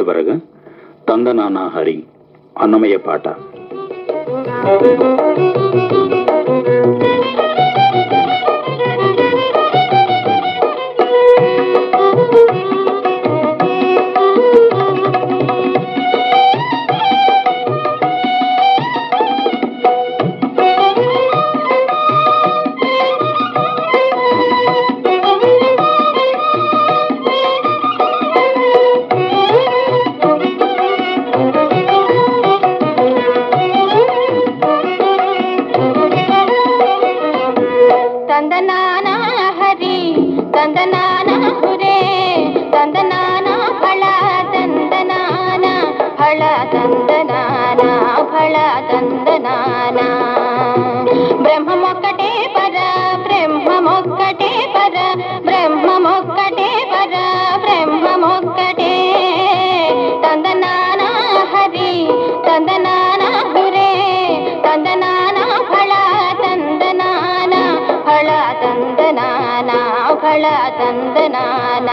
బరగ తందనానా హరి అన్నమయ్య పాట. ತಂದನಾನ ಹರಿ ತಂದನಾನ ಹುರೇ ತಂದನಾನ ಫಳ ತಂದನಾನ ಫಳ ತಂದನಾನ ಫಳ ತಂದನಾನ ಬ್ರಹ್ಮಮೊಕ್ಕಟೇ ಪರ ಬ್ರಹ್ಮಮೊಕ್ಕಟೇ ಪರ ಬ್ರಹ್ಮಮೊಕ್ಕಟೇ ಪರ ಬ್ರಹ್ಮಮೊಕ್ಕಟೇ ತಂದನಾನ ಹರಿ ತಂದನಾನ ಹುರೇ ತಂದನಾನ ಫಳ ತಂದನಾನ ಫಳ ತಂದನಾನ ಫಳ ತಂದನಾನ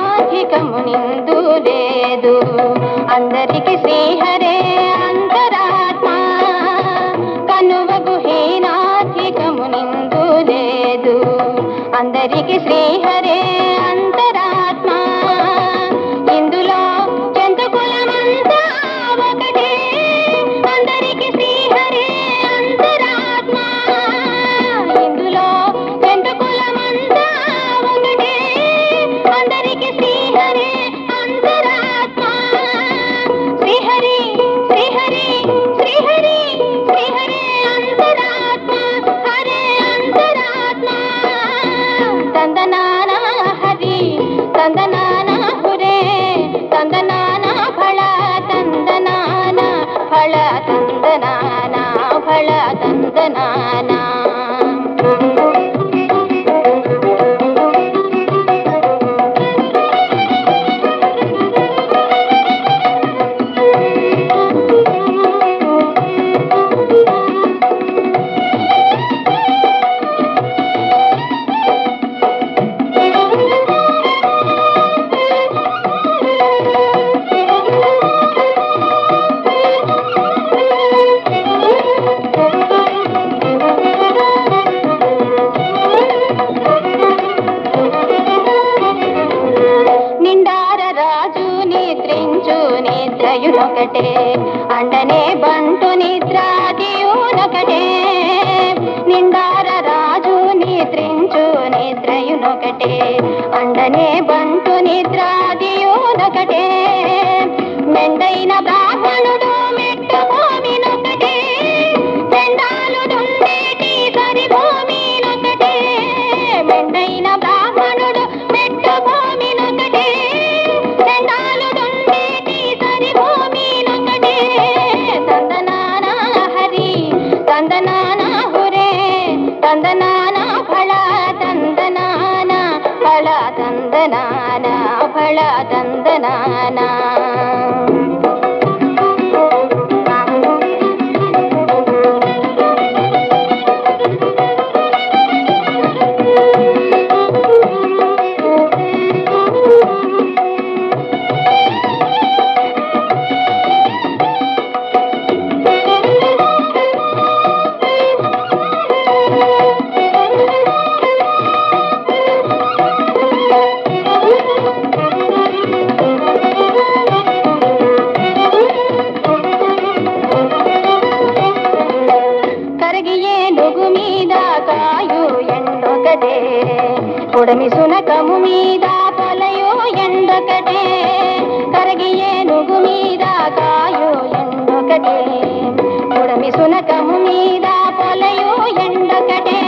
గుహేనాధికమునిందు లేదు అందరికి శ్రీహరే అంతరాత్మ కనువ గుహేనాధికమునిందు లేదు అందరికి శ్రీహరే అంతరాత్మ ఇందులో జంతుకులమంతా ఒకటే అందరికి శ్రీహరే అంతరాత్మ ఇందులో జంతుకులమంతా ఒకటే అందరికి శ్రీహరే అంతరాత్మ శ్రీహరి శ్రీహరి శ్రీహరి శ్రీహరే అంతరాత్మ హరే అంతరాత్మ తందనాన హరి తందనాన హురే తందనాన ఫళ తందనాన ఫళ తందనాన ఫళ తందనాన నిద్రయునొకటే అండనే బంటు నిద్రాదియునొకటే నిండార రాజు నిద్రించు నిద్రయునొకటే అండనే బంటు నిద్రాదియునొకటే మెండైన బ్రాహ్మణుడు మెట్టు భూమినొకటే మెండాలు దుండేటి సరి భూమినొకటే మెండైన బ్రాహ్మణుడు మెట్టు భూమినొకటే మెండాలు దుండేటి సరి భూమినొకటే తందనాన హరి తందనాన హురే తందనాన ఫళ తందనాన ఫళ తందనాన ఫళ తందనాన ఉడమి సునకము మీద పొలయో ఎండొకటే కరగి ఏనుగు మీద కాయో ఎండొకటే ఉడమి సునకము మీద పొలయో ఎండొకటే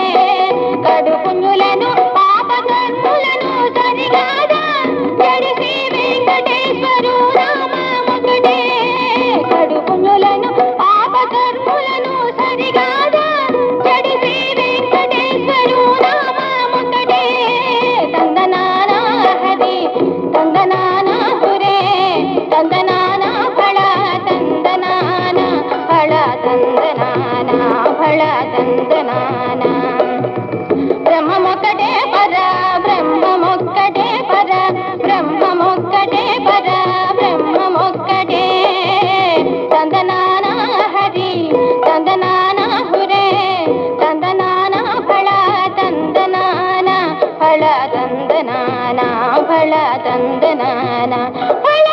తందనాన బ్రహ్మమొక్కటే పర బ్రహ్మమొక్కటే పర బ్రహ్మమొక్కటే పర బ్రహ్మమొక్కటే తందనాన హరి తందనాన హురే తందనాన ఫళ తందనాన ఫళ తందనాన ఫళ తందనాన ఫళ